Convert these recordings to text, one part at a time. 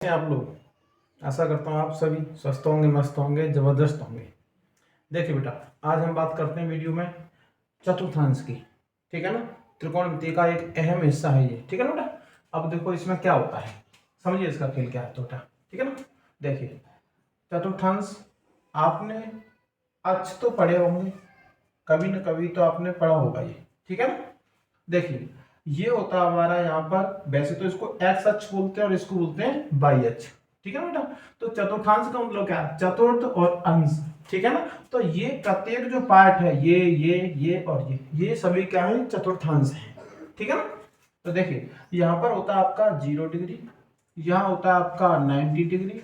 आप लोग, आशा करता हूँ आप सभी स्वस्थ होंगे, मस्त होंगे, जबरदस्त होंगे। देखिए बेटा, आज हम बात करते हैं वीडियो में चतुर्थांश की। ठीक है ना। त्रिकोणमिति का एक अहम हिस्सा है ये। ठीक है ना बेटा। अब देखो इसमें क्या होता है, समझिए इसका खेल क्या है तो बेटा। ठीक है ना। देखिए चतुर्थांश आपने आज तो पढ़े होंगे, कभी न कभी तो आपने पढ़ा होगा ये। ठीक है ना। देखिए ये होता है हमारा यहाँ पर, वैसे तो इसको एक्स अक्ष बोलते हैं और इसको बोलते हैं वाई अक्ष। ठीक है बेटा। तो चतुर्थांश का मतलब क्या है, चतुर्थ और अंश। ठीक है ना। तो ये प्रत्येक जो पार्ट है, ये और ये सभी क्या है, चतुर्थांश है। ठीक है ना। तो देखिए यहाँ पर होता है आपका 0 डिग्री, यहाँ होता है आपका 90 डिग्री,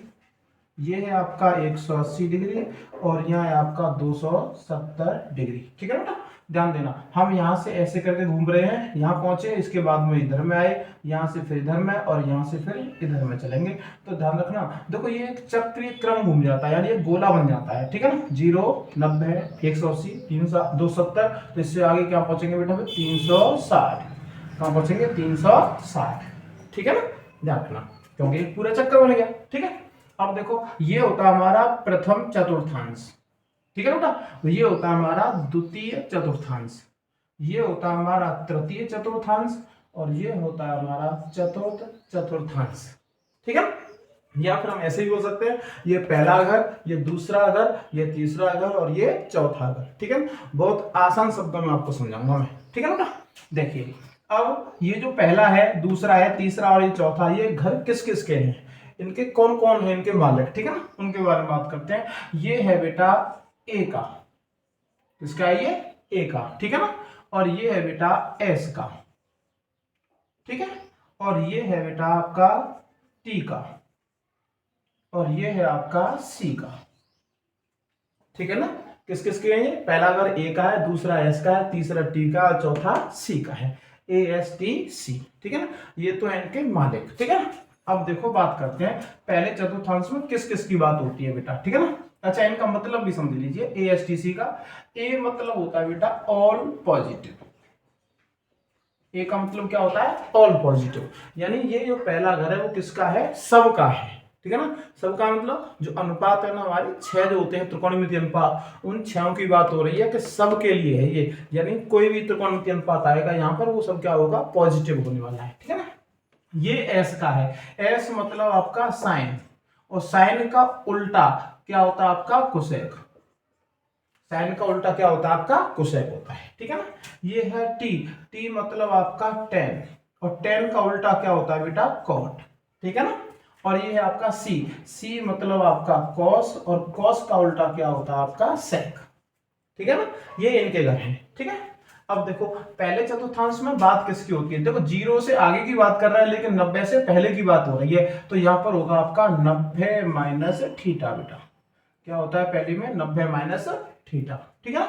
ये है आपका 180 डिग्री और यहाँ है आपका 270 डिग्री। ठीक है बेटा। ध्यान देना, हम यहाँ से ऐसे करके घूम रहे हैं, यहाँ पहुंचे, इसके बाद में इधर में आए, यहाँ से फिर इधर में और यहाँ से फिर इधर में चलेंगे। तो ध्यान रखना, देखो ये एक चक्रीय क्रम घूम जाता है, यानी ये गोला बन जाता है। ठीक है ना। 0, 90, 180, 270, तो इससे आगे क्या पहुंचेंगे बेटा, 360। कहाँ पहुंचेंगे, 360। ठीक है ना। ध्यान रखना, क्योंकि पूरा चक्कर बन गया। ठीक है। अब देखो ये होता है हमारा प्रथम चतुर्थांश। ठीक है बेटा। ये होता है हमारा द्वितीय चतुर्थांश, ये होता है हमारा तृतीय चतुर्थांश और ये होता है हमारा चतुर्थ चतुर्थांश। ठीक है। या फिर हम ऐसे ही बोल सकते हैं, ये पहला घर, ये दूसरा घर, ये तीसरा घर और ये चौथा घर। ठीक है। बहुत आसान शब्दों में आपको समझाऊंगा मैं। ठीक है बेटा। देखिए अब ये जो पहला है, दूसरा है, तीसरा और ये चौथा, ये घर किस किस के हैं, इनके कौन कौन है, इनके मालिक। ठीक है ना, उनके बारे में बात करते हैं। ये है बेटा ए का, किसका है, ये ए का। ठीक है ना। और ये है बेटा एस का। ठीक है। और ये है बेटा आपका टी का और ये है आपका सी का। ठीक है ना। किस किस के हैं ये, पहला अगर ए का है, दूसरा एस का है, तीसरा टी का और चौथा सी का है, ए एस टी सी। ठीक है ना। ये तो है इनके मालिक। ठीक है ना। अब देखो बात करते हैं पहले चतुर्थांश में किस किस की बात होती है बेटा। ठीक है ना। अच्छा इनका मतलब भी समझ लीजिए, ए एस टी सी का। ए मतलब होता है बेटा ऑल पॉजिटिव। ए का मतलब क्या होता है, ऑल पॉजिटिव, यानी ये जो पहला घर है वो किसका है, सबका है। ठीक है ना। सबका मतलब जो अनुपात है ना, हमारे 6 जो होते हैं त्रिकोणमितीय अनुपात, उन 6 की बात हो रही है कि सबके लिए है ये, यानी कोई भी त्रिकोणमितीय अनुपात आएगा यहाँ पर वो सब क्या होगा, पॉजिटिव होने वाला है। ठीक है ना। ये एस का है, एस मतलब आपका साइन, और साइन का उल्टा क्या होता है आपका कोसेक। साइन का उल्टा क्या होता है आपका कोसेक होता है। ठीक है ना। ये है टी, टी मतलब आपका टेन, और टेन का उल्टा क्या होता है बेटा, कॉट। ठीक है ना। और ये है आपका सी, सी मतलब आपका कॉस, और कॉस का उल्टा क्या होता है आपका सेक। ठीक है ना। ये इनके घर हैं। ठीक है। अब देखो पहले चतुर्थांश में बात किसकी होती है, देखो 0 से आगे की बात कर रहा है लेकिन 90 से पहले की बात हो रही है, तो यहां पर होगा आपका 90 माइनस थीटा बेटा। क्या होता है पहले में, 90 माइनस थीटा। ठीक है।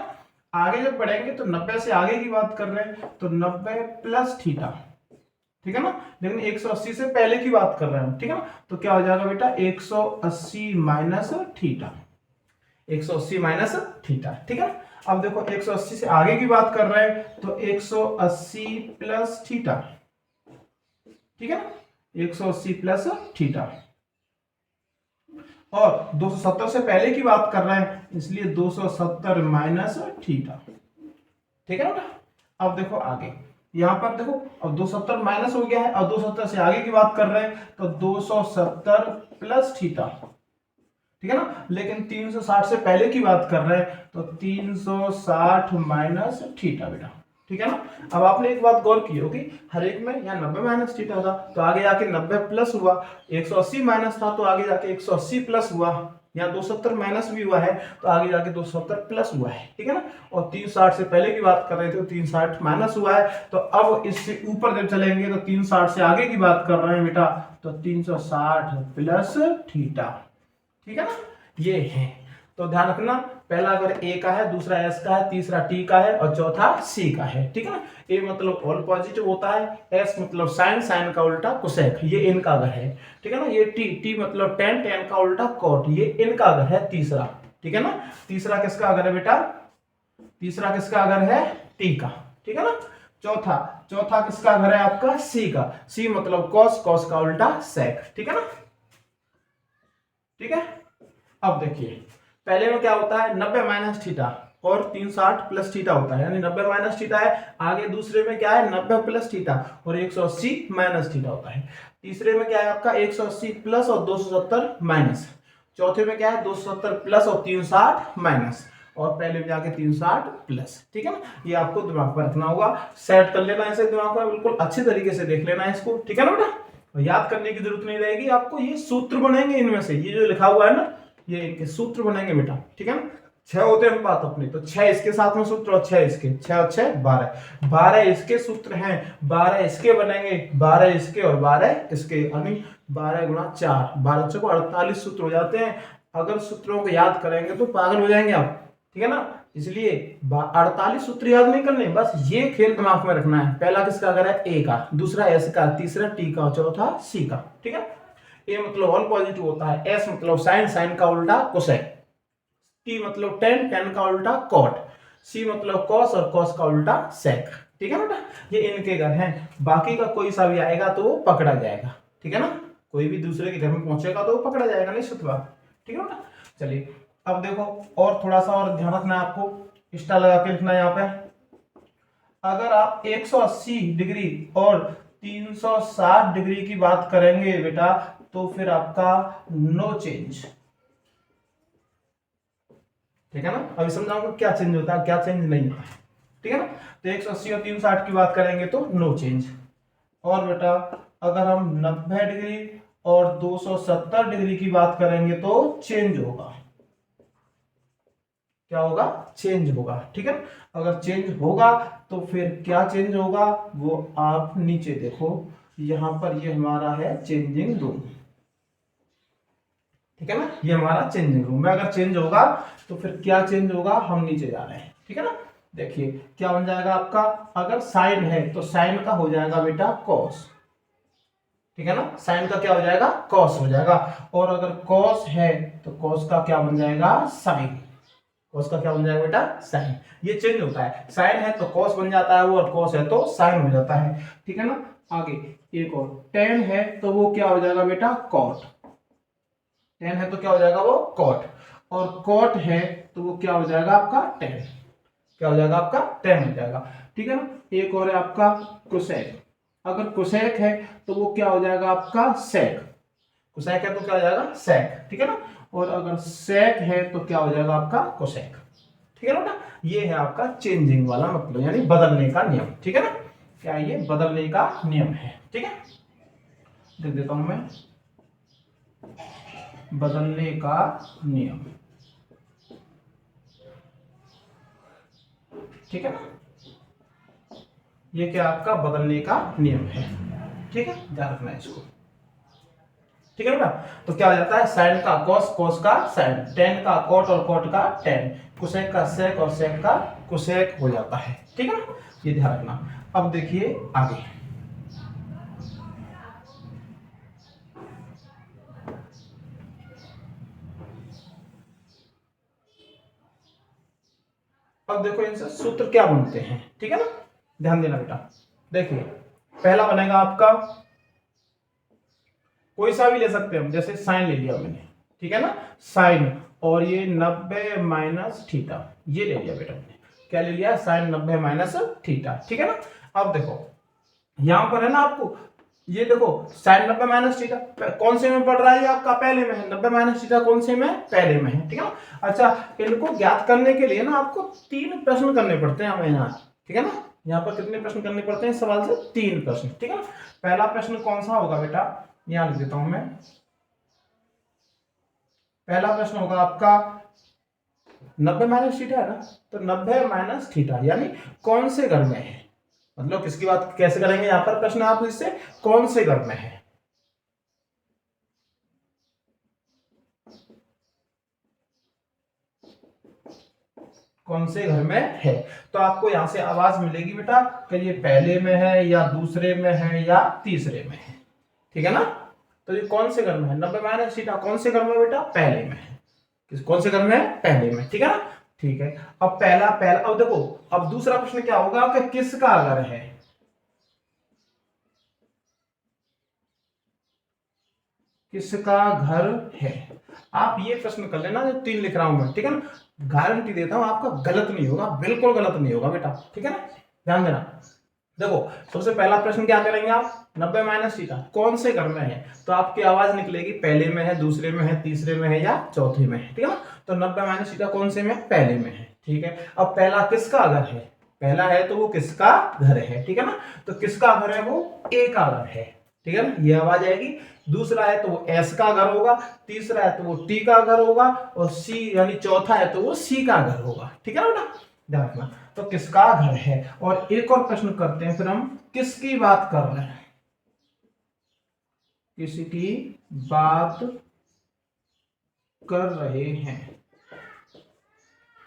आगे जब बढ़ेंगे तो 90 से आगे की बात कर रहे हैं तो 90 प्लस थीटा। ठीक है ना। लेकिन 180 से पहले की बात कर रहे हैं हम। ठीक है ना। तो क्या हो जाएगा बेटा, 180 माइनस थीटा, 180 माइनस थीटा। ठीक है। अब देखो 180 से आगे की बात कर रहे हैं तो 180 प्लस थीटा। ठीक है ना। 180 प्लस थीटा, और 270 से पहले की बात कर रहे हैं इसलिए 270 माइनस थीटा। ठीक है बेटा। अब देखो आगे, यहां पर देखो अब 270 माइनस हो गया है, और 270 से आगे की बात कर रहे हैं तो 270 प्लस थीटा। ठीक है ना। लेकिन 360 से पहले की बात कर रहे हैं तो 360 माइनस थीटा बेटा। ठीक है ना। अब आपने एक बात गौर की होगी, हर एक में यहाँ 90 माइनस थीटा था तो आगे जाके 90 प्लस हुआ, 180 माइनस था तो आगे जाके 180 प्लस हुआ, यहाँ 270 माइनस भी हुआ है तो आगे जाके 270 प्लस हुआ है। ठीक है ना। और 360 से पहले की बात कर रहे थे तो 360 माइनस हुआ है, तो अब इससे ऊपर जब चलेंगे तो 360 से आगे की बात कर रहे हैं बेटा तो 360 प्लस थीटा। ठीक है ना। ये है, तो ध्यान रखना, पहला अगर ए का है, दूसरा एस का है, तीसरा टी का है और चौथा सी का है। ठीक है ना। ए मतलब ऑल पॉजिटिव होता है, एस मतलब साइन, साइन का उल्टा कोसेक, ये इनका घर है। ठीक है ना। ये टी, टी मतलब टेन, टेन का उल्टा कॉट, ये इनका घर है तीसरा। ठीक है ना। तीसरा किसका घर है बेटा, तीसरा किसका घर है, टी का। ठीक है ना। चौथा, चौथा किसका घर है आपका, सी का, सी मतलब कॉस, कॉस का उल्टा सेक। ठीक है ना। ठीक है। अब देखिए पहले में क्या होता है 90 माइनस थीटा और 360 प्लस थीटा होता है, यानी 90 माइनस थीटा है। आगे दूसरे में क्या है 90 प्लस थीटा और 180 माइनस थीटा होता है। तीसरे में क्या है आपका 180 प्लस और 270 माइनस। चौथे में क्या है 270 प्लस और 360 माइनस, और पहले में जाके 360 प्लस। ठीक है ना, ये आपको दिमाग में रखना होगा, सेट कर लेना ऐसे दिमाग में, बिल्कुल अच्छे तरीके से देख लेना है इसको। ठीक है ना बेटा, याद करने की जरूरत नहीं रहेगी आपको, ये सूत्र बनेंगे इनमें से, ये जो लिखा हुआ है ना ये इनके सूत्र बनेंगे बेटा। ठीक है ना, 6 होते हैं बात अपनी, तो 6 इसके साथ में सूत्र और 6 इसके, 6 और 6 12, 12 इसके सूत्र हैं, 12 इसके बनेंगे, 12 इसके और 12 इसके, यानी 12 गुणा 4, 12 को 48 सूत्र हो जाते हैं। अगर सूत्रों को याद करेंगे तो पागल हो जाएंगे आप। ठीक है ना, इसलिए 48 सूत्र याद नहीं करने, बस ये खेल दिमाग में रखना है। पहला किसका अगर है ए का, दूसरा एस का, तीसरा टी का, चौथा सी का। ठीक है, ए मतलब ऑल पॉजिटिव होता है, एस मतलब साइन, साइन का उल्टा कोसेक, टी मतलब टेन, टेन का उल्टा कॉट, सी मतलब कॉस और कॉस का उल्टा सेक। ठीक है बेटा, ये इनके घर हैं, बाकी का कोई सा भी आएगा तो वो पकड़ा जाएगा। ठीक है ना, कोई भी दूसरे के घर में पहुंचेगा तो वो पकड़ा जाएगा, नहीं सुतवा। ठीक है बेटा, चलिए अब देखो और थोड़ा सा और ध्यान रखना है आपको, स्टार लगा के लिखना है यहाँ पे। अगर आप 180 डिग्री और 360 डिग्री की बात करेंगे बेटा तो फिर आपका नो चेंज। ठीक है ना, अभी समझाऊंगा क्या चेंज होता है क्या चेंज नहीं होता है। ठीक है ना, तो 180 और 360 की बात करेंगे तो नो चेंज। और बेटा अगर हम 90 डिग्री और 270 डिग्री की बात करेंगे तो चेंज होगा। क्या होगा, चेंज होगा। ठीक है, अगर चेंज होगा तो फिर क्या चेंज होगा वो आप नीचे देखो, यहां पर ये हमारा है चेंजिंग रूम। ठीक है ना, ये हमारा चेंजिंग रूम है। अगर चेंज होगा तो फिर क्या चेंज होगा, हम नीचे जा रहे हैं। ठीक है ना, देखिए क्या बन जाएगा आपका, अगर साइन है तो साइन का हो जाएगा बेटा कॉस। ठीक है ना, साइन का क्या हो जाएगा, कॉस हो जाएगा। और अगर कॉस है तो कॉस का क्या बन जाएगा, साइन। कॉस का क्या बन जाएगा बेटा, साइन। ये चेंज होता है, साइन है तो कॉस बन जाता है वो, और कॉस है तो साइन हो जाता है। ठीक है ना, आगे एक और टेन है तो वो क्या हो जाएगा बेटा, कॉट। टेन है तो क्या हो जाएगा वो, कॉट। और कॉट है तो वो क्या हो जाएगा आपका, टेन। क्या हो जाएगा आपका, टेन हो जाएगा। ठीक है ना, एक और है आपका कोसेक। अगर कोसेक है तो वो क्या हो जाएगा आपका, सेक। कोसेक है तो क्या हो जाएगा, सेक। ठीक है ना, और अगर सेक है तो क्या हो जाएगा आपका, कोसेक। ठीक है ना बेटा, ये है आपका चेंजिंग वाला मतलब, यानी बदलने का नियम। ठीक है ना, क्या ये बदलने का नियम है। ठीक है, देख देता हूं मैं, बदलने का नियम। ठीक है ना, ये क्या आपका बदलने का नियम है। ठीक है, ध्यान रखना है इसको। ठीक है बेटा, तो क्या हो जाता है, साइन का कॉस, कॉस का साइन, टेन का कॉट और कॉट का टेन, कोसेक का सेक और सेक का कोसेक हो जाता है। ठीक है ना, ये ध्यान रखना। अब देखिए आगे, अब देखो इनसे सूत्र क्या बनते हैं। ठीक है ना, ध्यान देना बेटा। देखिए पहला बनेगा आपका, कोई सा भी ले सकते हैं हम, जैसे साइन ले लिया मैंने। ठीक है ना, साइन, और ये 90 माइनस थीटा, ये ले लिया बेटा मैंने। क्या ले लिया, साइन 90 माइनस थीटा। ठीक है ना, अब देखो यहां पर है ना आपको, ये देखो साइन 90 माइनस थीटा कौन से में पड़ रहा है, ये आपका पहले में है। 90 माइनस थीटा कौन से में, पहले में है। ठीक है ना, अच्छा इनको ज्ञात करने के लिए ना आपको 3 प्रश्न करने पड़ते हैं हमें यहाँ। ठीक है ना, यहाँ पर कितने प्रश्न करने पड़ते हैं इस सवाल से, 3 प्रश्न। ठीक है ना, पहला प्रश्न कौन सा होगा बेटा, यहां लिख देता हूं मैं। पहला प्रश्न होगा आपका 90 माइनस थीटा है ना, तो 90 माइनस थीटा यानी कौन से घर में है, मतलब किसकी बात कैसे करेंगे यहां पर प्रश्न, आप इससे कौन से घर में है। कौन से घर में है, तो आपको यहां से आवाज मिलेगी बेटा कि ये पहले में है या दूसरे में है या तीसरे में है। ठीक है ना, तो ये कौन से घर में है, 90 माइनस थीटा कौन से घर में बेटा, पहले में है। कौन से घर में है, पहले में। ठीक है ना, ठीक है। अब पहला पहला, अब देखो अब दूसरा प्रश्न क्या होगा कि किसका घर है, किसका घर है। आप ये प्रश्न कर लेना जो 3 लिख रहा हूं मैं, ठीक है ना, गारंटी देता हूं आपका गलत नहीं होगा, बिल्कुल गलत नहीं होगा बेटा, ठीक है ना, ध्यान देना। देखो सबसे पहला प्रश्न क्या करेंगे आप, 90 माइनस थीटा कौन से घर में है, तो आपकी आवाज निकलेगी पहले में है, दूसरे में है, तीसरे में है या चौथे में है, ठीक है ना। तो 90 माइनस थीटा कौन से में है, पहले में है, ठीक है। अब पहला किसका घर है, पहला है तो वो किसका घर है, ठीक है ना, तो किसका घर है, वो ए का घर है, ठीक है ना, ये आवाज आएगी। दूसरा है तो वो एस का घर होगा, तीसरा है तो वो टी का घर होगा, और सी यानी चौथा है तो वो सी का घर होगा, ठीक है ना बेटा, ध्यान रखना। तो किसका घर है, और एक और प्रश्न करते हैं फिर हम, किसकी बात कर रहे हैं, किसकी बात कर रहे हैं,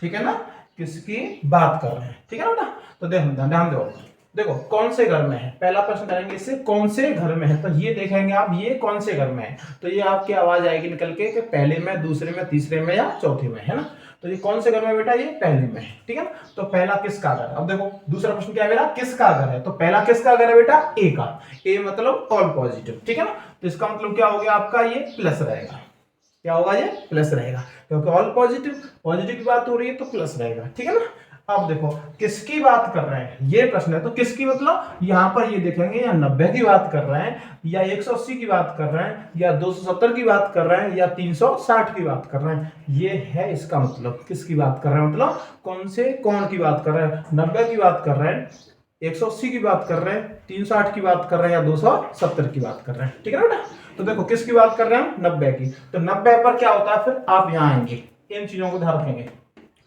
ठीक है ना, किसकी बात कर रहे हैं, ठीक है ना बेटा। तो ध्यान दो, देखो कौन से घर में है, पहला प्रश्न करेंगे इससे, कौन से घर में है, तो ये देखेंगे आप, ये कौन से घर में है, तो ये आपकी आवाज आएगी निकल के कि पहले में, दूसरे में, तीसरे में या चौथे में, है ना। तो ये कौन से घर में बेटा, ये पहले में है, ठीक है ना। तो पहला किसका घर है, अब देखो दूसरा प्रश्न क्या है मेरा, किसका घर है, तो पहला किसका घर है बेटा, ए का, ए मतलब ऑल पॉजिटिव, ठीक है ना। तो इसका मतलब क्या हो गया आपका, ये प्लस रहेगा, क्या होगा, ये प्लस रहेगा, क्योंकि ऑल पॉजिटिव, पॉजिटिव की बात हो रही है तो प्लस रहेगा, ठीक है ना। अब देखो किसकी बात कर रहे हैं, ये प्रश्न है, तो किसकी मतलब यहां पर ये देखेंगे, या 90 की बात कर रहे हैं, या 180 की बात कर रहे हैं, या 270 की बात कर रहे हैं, या 360 की बात कर रहे हैं, ये है इसका मतलब, किसकी बात कर रहे हैं, मतलब कौन से कोण की बात कर रहे हैं, 90 की बात कर रहे हैं, 180 की बात कर रहे हैं, 360 की बात कर रहे हैं, या 270 की बात कर रहे हैं, ठीक है ना बेटा। तो देखो किसकी बात कर रहे हैं, 90 की, तो 90 पर क्या होता है, फिर आप यहाँ आएंगे, इन चीजों को ध्यान रखेंगे,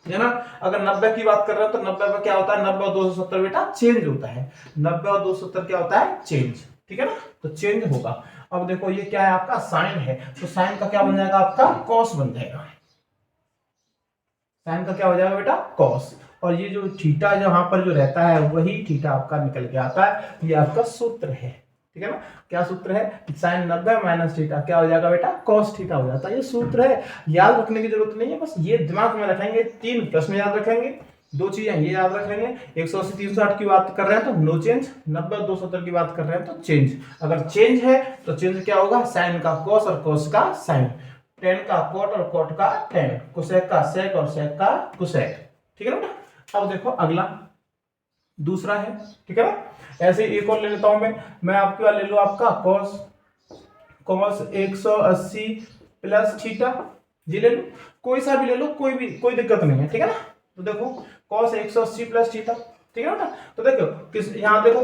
है ना। अगर 90 की बात कर रहे हैं तो 90 पर क्या होता है, 90 और 270 बेटा चेंज होता है, 90 और 270 क्या होता है, चेंज, ठीक है ना, तो चेंज होगा। अब देखो ये क्या है आपका, साइन है, तो साइन का क्या बन जाएगा आपका, कॉस बन जाएगा, साइन का क्या हो जाएगा बेटा, कॉस, और ये जो थीटा जहां पर जो रहता है वही थीटा आपका निकल के आता है, ये आपका सूत्र है, ठीक है ना। क्या सूत्र है, साइन 90 माइनस थीटा क्या हो जाएगा बेटा, कॉस थीटा हो जाता है, ये सूत्र है, याद रखने की जरूरत नहीं है, बस ये दिमाग में रखेंगे, 3 प्रश्न याद रखेंगे, 2 चीजें ये याद रखेंगे, 180 360 की बात कर रहे हैं तो नो चेंज, 90 270 की बात कर रहे हैं तो चेंज, अगर चेंज है तो चेंज क्या होगा, साइन का कॉस और कॉस का साइन, टेन का कोट और कोट का टेन, कुसेक का सेक और सेक का कुसेक, ठीक है ना बेटा। अब देखो अगला दूसरा है, ठीक है ना, ऐसे एक और ले लेता हूं मैं आपके वाला ले लो आपका कॉस, कॉस 180 प्लस थीटा, जी ले लो, कोई सा भी ले लो, कोई भी, कोई दिक्कत नहीं है, ठीक है ना। तो देखो कॉस 180 प्लस थीटा, ठीक है ना। तो देखो किस, यहां देखो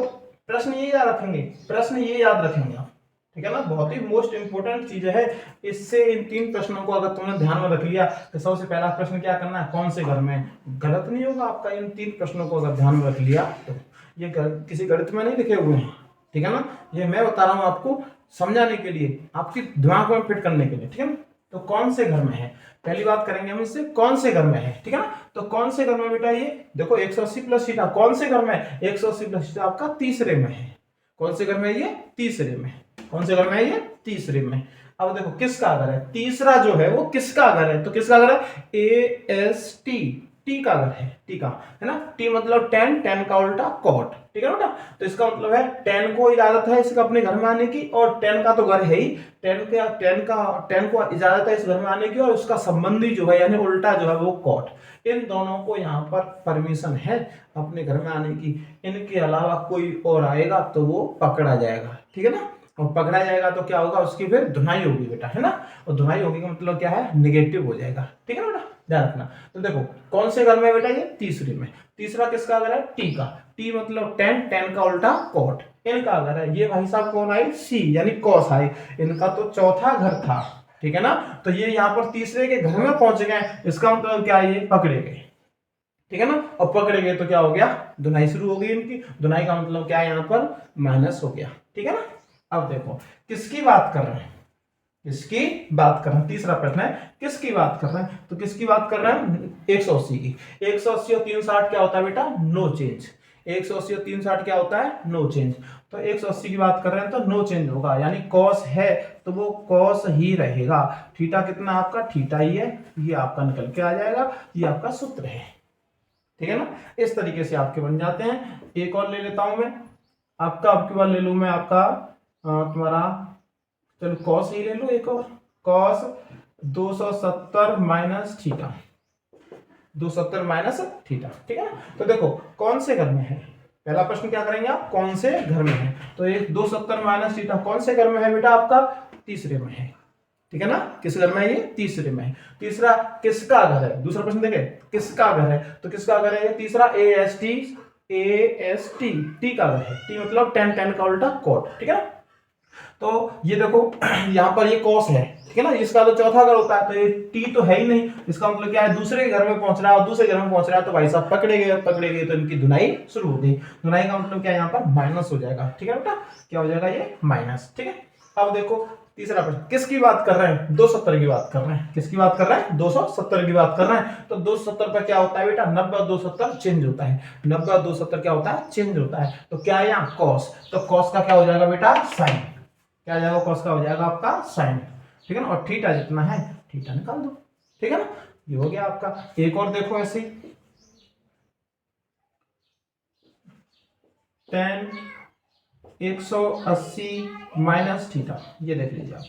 प्रश्न ये याद रखेंगे, प्रश्न ये याद रखेंगे आप, ठीक है ना, बहुत ही मोस्ट इंपोर्टेंट चीज है, इससे इन 3 प्रश्नों को अगर तुमने ध्यान में रख लिया तो सबसे पहला प्रश्न क्या करना है, कौन से घर में, गलत नहीं होगा आपका, इन 3 प्रश्नों को अगर ध्यान में रख लिया तो, ये किसी गणित में नहीं लिखे हुए हैं, ठीक है ना, ये मैं बता रहा हूं आपको समझाने के लिए, आपके दिमाग में फिट करने के लिए, ठीक है ना। तो कौन से घर में है, पहली बात करेंगे हम इससे, कौन से घर में है, ठीक है ना। तो कौन से घर में बेटा, ये देखो 180 प्लस थीटा कौन से घर में है, 180 प्लस थीटा आपका तीसरे में है, कौन से घर में है, ये तीसरे में, कौन से घर में है, ये तीसरे में। अब देखो किसका घर है, तीसरा जो है वो किसका घर है, तो किसका घर है, ए एस टी, टी का घर है, टी का, है ना, टी मतलब 10, 10 का उल्टा कॉट, ठीक है ना बेटा। तो इसका मतलब है 10 को इजाजत है इसका अपने घर में आने की, और 10 का तो घर है ही, 10 को इजाजत है इस घर में आने की, और उसका संबंधी जो है यानी उल्टा जो है वो कॉट, इन दोनों को यहाँ पर परमिशन है अपने घर में आने की, इनके अलावा कोई और आएगा तो वो पकड़ा जाएगा, ठीक है ना। और पकड़ा जाएगा तो क्या होगा, उसकी फिर धुनाई होगी बेटा, है ना, और धुनाई होगी का मतलब क्या है, निगेटिव हो जाएगा, ठीक है ना बेटा, ध्यान रखना। तो देखो कौन से घर में बेटा, ये तीसरे में, तीसरा किसका घर है, टी का, टी मतलब 10, 10 का उल्टा कॉट, इनका घर है, ये भाई साहब कौन आए, सी यानी कॉस आए, इनका तो चौथा घर था, ठीक है ना। तो ये यहाँ पर तीसरे के घर में पहुंच गए, इसका मतलब क्या है, ये पकड़े गए, ठीक है ना, और पकड़े गए तो क्या हो गया, धुनाई शुरू हो गई इनकी, धुनाई का मतलब क्या है, यहाँ पर माइनस हो गया, ठीक है ना। अब देखो किसकी बात कर रहे हैं, किसकी बात कर रहे हैं, तीसरा प्रश्न है किसकी बात कर रहे हैं, तो किसकी बात कर रहे हैं, 180 की, 180 और 360 क्या होता है बेटा, नो चेंज, 180 और 360 क्या होता है, नो चेंज, तो 180 की बात कर रहे हैं तो नो चेंज होगा, यानी कॉस है तो वो कॉस ही रहेगा, थीटा कितना आपका, थीटा ही है, ये आपका निकल के आ जाएगा, ये आपका सूत्र है, ठीक है ना। इस तरीके से आपके बन जाते हैं। एक और ले लेता हूं मैं आपका, आपके बाद ले लूं मैं आपका तुम्हारा, चलो कॉस ही ले लो, एक और cos 270 minus theta, 270 minus theta, ठीक है। तो देखो कौन से घर में है, पहला प्रश्न क्या करेंगे आप, कौन से घर में है। तो ये 270 माइनस थीटा कौन से घर में है बेटा, आपका तीसरे में है, ठीक है ना। किस घर में है, ये तीसरे में है। तीसरा किसका घर है, दूसरा प्रश्न देखे किसका घर है, तो किसका घर है ये तीसरा, ए एस टी, टी का घर है। टी मतलब टेन, टेन का उल्टा कोट, ठीक है ना। तो ये देखो यहाँ पर ये कॉस है, ठीक है ना, इसका तो चौथा घर होता है, तो ये टी तो है ही नहीं, इसका मतलब क्या है, दूसरे के घर में पहुंच रहा है और दूसरे घर में पहुंच रहा है, तो भाई साहब पकड़े गए तो इनकी धुनाई शुरू हो गई। धुनाई का मतलब क्या है, यहाँ पर माइनस हो जाएगा, ठीक है बेटा, क्या हो जाएगा ये माइनस, ठीक है। अब देखो तीसरा प्रश्न, किसकी बात कर रहे हैं, 270 की बात कर रहे हैं, किसकी बात कर रहे हैं, 270 की बात कर रहे हैं। तो 270 पर क्या होता है बेटा, 90 और 270 चेंज होता है, 90 और 270 क्या होता है, चेंज होता है। तो क्या है यहाँ कॉस, तो कॉस का क्या हो जाएगा बेटा, साइन, क्या आ जाएगा, कॉस का हो जाएगा आपका साइन, ठीक है ना। और थीटा जितना है थीटा निकाल दो, ठीक है ना, ये हो गया आपका। एक और देखो ऐसे, tan 180 माइनस थीटा, ये देख लीजिए आप,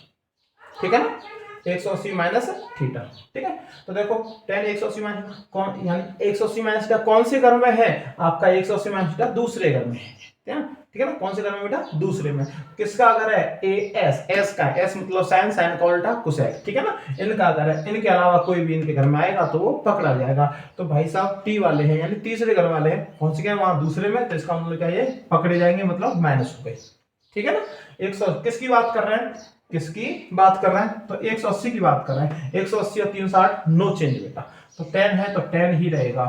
ठीक है ना, 180 माइनस थीटा, ठीक है। तो देखो tan 180 माइनस कौन, यानी 180 माइनस थीटा कौन से घर में है, आपका 180 माइनस थीटा दूसरे घर में है, ठीक है ना। कौन से घर में बेटा, दूसरे में। किसका अगर है, ए एस, एस का, एस मतलब साइन, साइन का उल्टा कोसेक, ठीक है ना। इनका अगर है, इनके अलावा कोई भी इनके घर में आएगा तो वो पकड़ा जाएगा। तो भाई साहब टी वाले हैं यानी तीसरे घर वाले हैं, पहुंच गए वहां दूसरे में, तो इसका मतलब क्या, ये पकड़े जाएंगे मतलब माइनस हो गए, ठीक है ना। 100 किसकी बात कर रहे हैं, किसकी बात कर रहे हैं, तो 180 की बात कर रहे हैं। 180 और 360 नो चेंज बेटा, तो tan है तो tan ही रहेगा,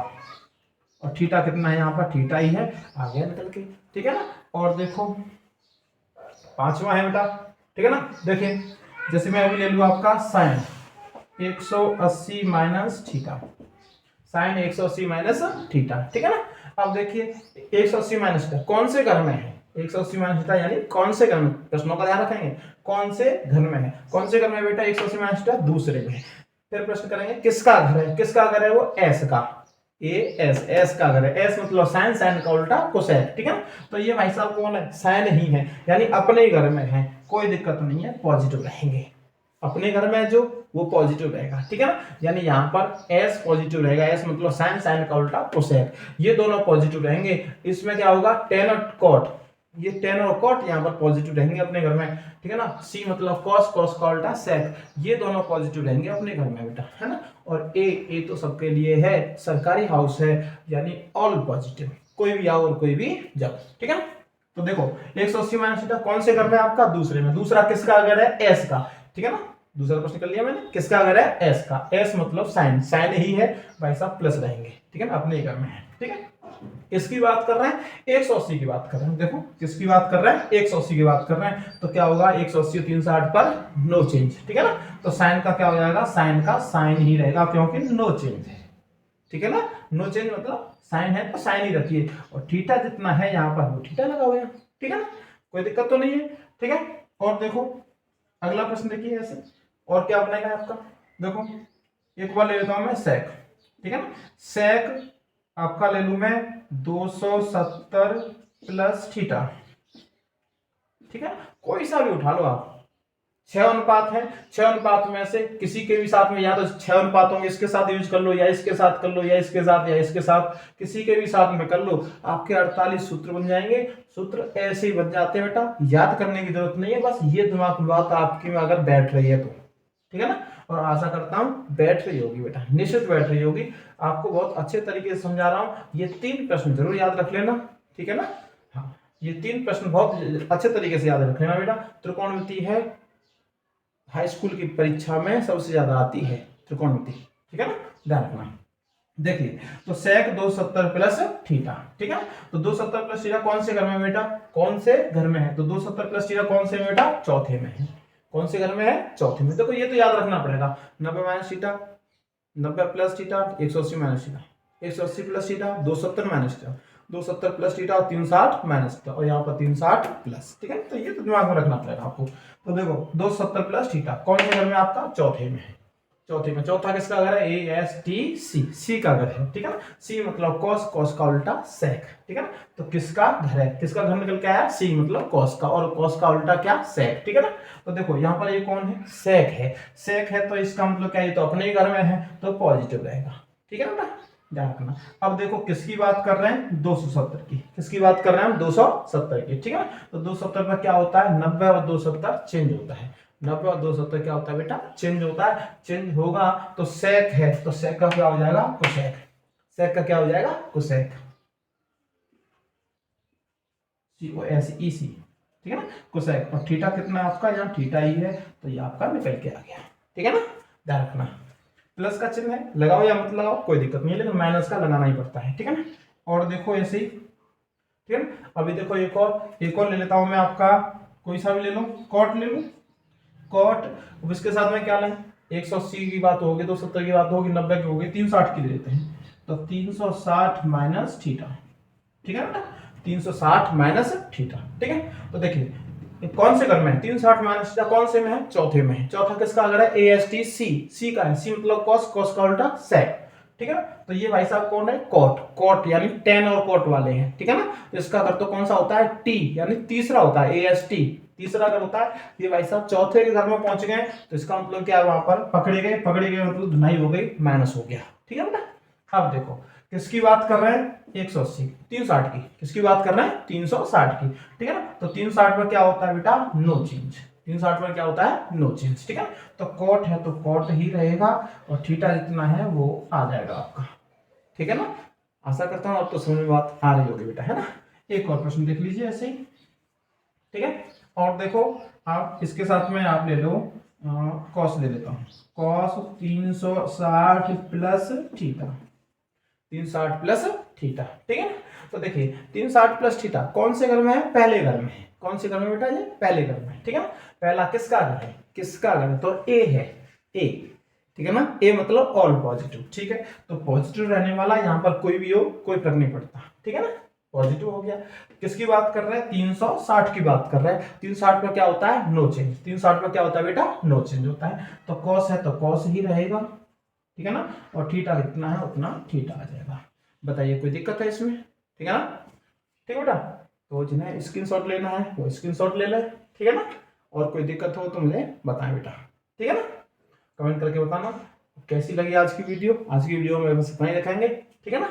और थीटा कितना है यहाँ पर, थीटा ही है, आ गया निकल के, ठीक है ना। और देखो पांचवा है बेटा, ठीक है ना। देखिए जैसे मैं अभी ले लूँ आपका sine 180 minus theta, sine 180 minus theta, ठीक है ना। अब देखिए 180 माइनस थीटा कौन से घर में है, 180 माइनस थीटा यानी कौन से घर में, प्रश्नों का ध्यान रखेंगे, कौन से घर में है, कौन से घर में बेटा, 180 माइनस थीटा दूसरे में। फिर प्रश्न करेंगे किसका घर है, किसका घर है, वो एस का, ए एस, एस का घर है, एस मतलब साइन, साइन का उल्टा कोसेक, ठीक है ना। तो ये भाई साहब कौन है, साइन ही है, यानी अपने घर में है, कोई दिक्कत नहीं है, पॉजिटिव रहेंगे, अपने घर में जो वो पॉजिटिव रहेगा, ठीक है ना। यानी यहाँ पर एस पॉजिटिव रहेगा, एस मतलब साइन, साइन का उल्टा कोसेक, ये दोनों पॉजिटिव रहेंगे। इसमें क्या होगा, टेन और कॉट, ये टेन और कॉट यहाँ पर पॉजिटिव रहेंगे अपने घर में, ठीक है ना। सी मतलब कॉस, कॉस का उल्टा सेक, ये दोनों पॉजिटिव रहेंगे अपने घर में बेटा, है ना। और ए तो सबके लिए है, सरकारी हाउस है, यानी ऑल पॉजिटिव, कोई भी आओ और कोई भी जाओ, ठीक है ना। तो देखो 180 माइनस थीटा कौन से घर में, आपका दूसरे में। दूसरा किसका घर है, एस का, ठीक है ना। दूसरा प्रश्न कर लिया मैंने, किसका घर है, एस का, एस मतलब साइन, साइन ही है भाई साहब, प्लस रहेंगे, ठीक है ना, अपने घर में है, ठीक है। इसकी बात कर रहे हैं, 180 की बात कर रहे हैं, देखो किसकी बात कर रहे हैं, 180 की बात कर रहे हैं। तो क्या होगा, 180 और 360 पर नो चेंज, ठीक है ना। तो साइन का क्या हो जाएगा, साइन का साइन ही रहेगा, क्योंकि नो चेंज है, ठीक है ना। नो चेंज मतलब साइन है तो साइन ही रखिए, और थीटा जितना है यहाँ पर वो थीटा लगा हुआ है, ठीक है ना, कोई दिक्कत तो नहीं है, ठीक है। और देखो अगला प्रश्न देखिए ऐसे, और क्या बनाएगा आपका, देखो एक बार ले लेता हूं मैं सेक, ठीक है ना। सेक आपका ले लू मैं 270 प्लस थीटा, ठीक है, कोई सा भी उठा लो आप, 6 अनुपात है, 6 अनुपात में से किसी के भी साथ में, या तो 6 अनुपात होंगे, इसके साथ यूज कर लो, या इसके साथ कर लो, या इसके साथ, या इसके साथ, किसी के भी साथ में कर लो, आपके 48 सूत्र बन जाएंगे। सूत्र ऐसे ही बन जाते हैं बेटा, याद करने की जरूरत नहीं है, बस ये दिमाग में बात आपकी में अगर बैठ रही है तो, ठीक है ना। और आशा करता हूं बैठ रही होगी बेटा, निश्चित बैठ रही होगी, आपको बहुत अच्छे तरीके से समझा रहा हूं। ये 3 प्रश्न जरूर याद रख लेना, ठीक है ना। हाँ, ये 3 प्रश्न बहुत अच्छे तरीके से याद रख लेना बेटा। त्रिकोणमिति है, हाई स्कूल की परीक्षा में सबसे ज्यादा आती है त्रिकोणमिति, ठीक है ना, ध्यान रखना। देखिए तो सेक 270 प्लस थीटा, ठीक है। तो 270 प्लस थीटा कौन से घर में बेटा, कौन से घर में है, तो 270 प्लस थीटा कौन से में बेटा, चौथे में है, कौन से घर में है, चौथे में। देखो ये तो याद रखना पड़ेगा, 90 minus theta, 90 plus theta, 180 minus theta, 180 plus theta, 270 minus theta, 270 plus theta, 360 minus theta, और यहाँ पर 360 प्लस, ठीक है। तो ये तो दिमाग में रखना पड़ेगा आपको। तो देखो 270 प्लस थीटा कौन से घर में, आपका चौथे में है, चौथे में। चौथा किसका घर है? ए एस टी सी, सी का घर है, ठीक है ना। सी मतलब कॉस, कॉस का उल्टा सेक, ठीक है ना। तो किसका घर है? किसका घर निकल के आया? सी मतलब कॉस का, और कॉस का उल्टा क्या? सेक, ठीक है ना। तो देखो यहाँ पर ये कौन है? सेक है। सेक है तो इसका मतलब क्या? ये तो अपने ही घर में है तो पॉजिटिव रहेगा, ठीक है ना। ध्यान रखना। अब देखो किसकी बात कर रहे हैं? 270 की। किसकी बात कर रहे हैं हम? 270 की, ठीक है ना। तो 270 पर क्या होता है? 90 और 270 चेंज होता है। 90 और 270 क्या होता है बेटा? चेंज होता है। चेंज होगा तो सेक है, तो सेक का क्या हो जाएगा? कोसेक। सेक का क्या हो जाएगा? कोसेक। COSEC, ठीक है ना, कोसेक। और थीटा कितना है आपका? यहाँ थीटा ही है तो ये आपका निकल के आ गया, ठीक है ना। ध्यान रखना। प्लस का चिन्ह है, लगाओ या मत लगाओ कोई दिक्कत नहीं है, लेकिन माइनस का लगाना ही पड़ता है, ठीक है ना। और देखो ऐसे ही, ठीक है ना। अभी देखो एक और ले लेता हूं मैं आपका, कोई सा भी ले लो, कॉट ले लो, कॉट। अब इसके साथ में क्या लें? 180 की बात होगी, 270 की बात होगी, 90 की होगी, 360 की ले लेते हैं। तो 360 माइनस थीटा, ठीक है ना। 360 माइनस थीटा, ठीक है। तो देखिए कौन से घर में है? 360 माइनस थीटा कौन से में है? चौथे में है। चौथा किसका अगर है? AST सी, सी का है। सी मतलब कॉस, कॉस का उल्टा सेक, ठीक है ना। तो ये भाई साहब कौन है? कॉट। कॉट यानी टेन और कॉट वाले हैं, ठीक है ना। इसका अगर तो कौन सा होता है? टी, यानी तीसरा होता है। AST तीसरा अगर होता है। ये भाई साहब चौथे के घर में पहुंच गए तो इसका मतलब क्या? वहां पर पकड़े गए, मतलब धुनाई हो गई, माइनस हो गया, ठीक है बेटा। अब देखो किसकी बात कर रहे हैं? 180, 360 की। किसकी बात कर रहे हैं? 360 की, ठीक है ना। तो 360 पर क्या होता है बेटा? No change. 360 पर क्या होता है? नो चेंज, ठीक है। तो कॉट है तो कॉट ही रहेगा, और थीटा जितना है वो आ जाएगा आपका, ठीक है ना। आशा करता हूं अब तो समझ में बात आ रही होगी बेटा, है ना। एक और प्रश्न देख लीजिए ऐसे ही, ठीक है। और देखो आप इसके साथ में आप ले लो कॉस, ले लेता हूं cos 360 plus theta, 360 plus theta, ठीक है। तो देखिए 360 प्लस थीटा कौन से घर में है? पहले घर में है। कौन से घर में बेटा? ये पहले घर में, ठीक है ना। पहला किसका घर है? किसका घर है? तो ए है, ए, ठीक है ना। ए मतलब ऑल पॉजिटिव, ठीक है। तो पॉजिटिव रहने वाला यहाँ पर कोई भी हो, कोई फर्क नहीं पड़ता, ठीक है ना। पॉजिटिव हो गया। किसकी बात कर रहे हैं? 360 की बात कर रहे हैं। 360 में क्या होता है? No change. 360 में क्या होता है बेटा? नो चेंज होता है। तो कॉस है तो कॉस ही रहेगा, ठीक है ना। और थीटा कितना है उतना थीटा आ जाएगा। बताइए कोई दिक्कत है इसमें? ठीक है ना। ठीक है बेटा। तो जिन्हें स्क्रीनशॉट लेना है वो स्क्रीनशॉट ले ले, ठीक है ना। और कोई दिक्कत हो तो मुझे बताएं बेटा, ठीक है ना। कमेंट करके बताना कैसी लगी आज की वीडियो। आज की वीडियो में बस इतना ही रखेंगे, ठीक है ना।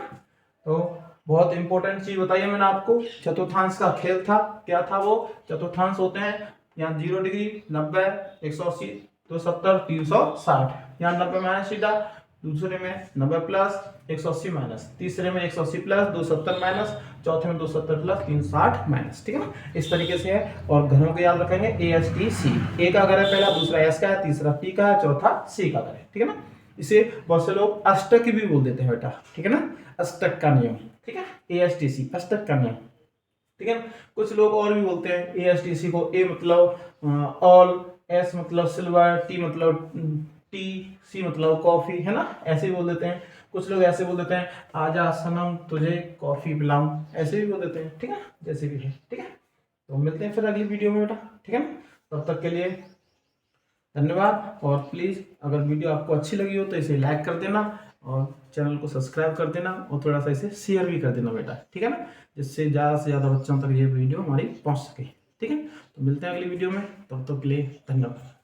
तो बहुत इंपॉर्टेंट चीज बताइए मैंने आपको, चतुर्थांश का खेल था। क्या था वो? चतुर्थांश होते हैं यहाँ 0 डिग्री, 90, 180, 270, 360। यहाँ 90 माइनस थीटा, दूसरे में 90 प्लस 180 माइनस, तीसरे में 180 प्लस 270 माइनस, चौथे में 270 प्लस 360 माइनस, ठीक है ना। इस तरीके से है। और घरों को याद रखेंगे ASTC, ए का घर है पहला, दूसरा एस का है, तीसरा टी का है, चौथा सी का घर है, ठीक है ना। इसे बहुत से लोग अष्टक भी बोल देते हैं बेटा, ठीक है ना। अष्टक का नियम, ठीक है। ASTC अष्टक का नियम, ठीक है। कुछ लोग और भी बोलते हैं ASTC को। ए मतलब ऑल, एस मतलब सिल्वर, टी मतलब टी, सी मतलब कॉफी, है ना। ऐसे भी बोल देते हैं। कुछ लोग ऐसे बोल देते हैं आजा सनम तुझे कॉफी पिलाऊं, ऐसे भी बोल देते हैं, ठीक है। जैसे भी है, ठीक है। तो मिलते हैं फिर अगली वीडियो में बेटा, ठीक है ना। तब तक के लिए धन्यवाद। और प्लीज़ अगर वीडियो आपको अच्छी लगी हो तो इसे लाइक कर देना, और चैनल को सब्सक्राइब कर देना, और थोड़ा सा इसे शेयर भी कर देना बेटा, ठीक है ना। जिससे ज़्यादा से ज़्यादा बच्चों तक ये वीडियो हमारी पहुंच सके, ठीक है। तो मिलते हैं अगली वीडियो में, तब तक के लिए धन्यवाद।